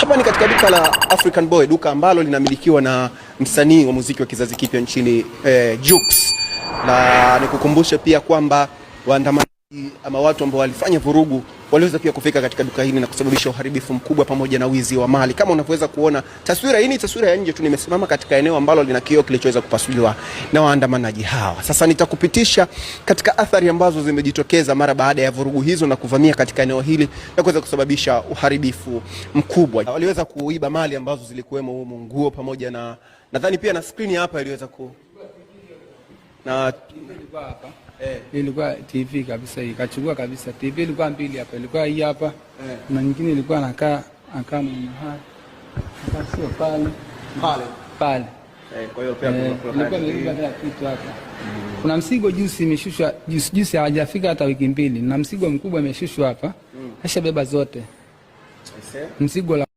Hapa ni katika duka la African Boy, duka ambalo linamilikiwa na msanii wa muziki wa kizazi kipya nchini Jux. Na nikukumbushe pia kwamba waandamanaji ama watu ambao walifanya vurugu waliweza pia kufika katika duka hili na kusababisha uharibifu mkubwa pamoja na wizi wa mali. Kama unavyoweza kuona taswira hii, ni taswira ya nje tu, nimesimama katika eneo ambalo lina kioo kilichoweza kupasuliwa na waandamanaji hawa. Sasa nitakupitisha katika athari ambazo zimejitokeza mara baada ya vurugu hizo na kuvamia katika eneo hili na kuweza kusababisha uharibifu mkubwa. Waliweza kuiba mali ambazo zilikuwemo humo, nguo pamoja na nadhani pia na screen hapa iliweza na ilikuwa hapa. Ilikuwa TV kabisa, ikachukua kabisa. TV ilikuwa mbili hapa, ilikuwa hii hapa. Na nyingine ilikuwa anakaa mahali. Sio pale. Kwa hiyo pia kuna kitu hapa. Kuna msigo juzi imeshushwa, juzi hajafika hata wiki mbili. Na msigo mkubwa imeshushwa hapa. Ashabeba zote. Msigo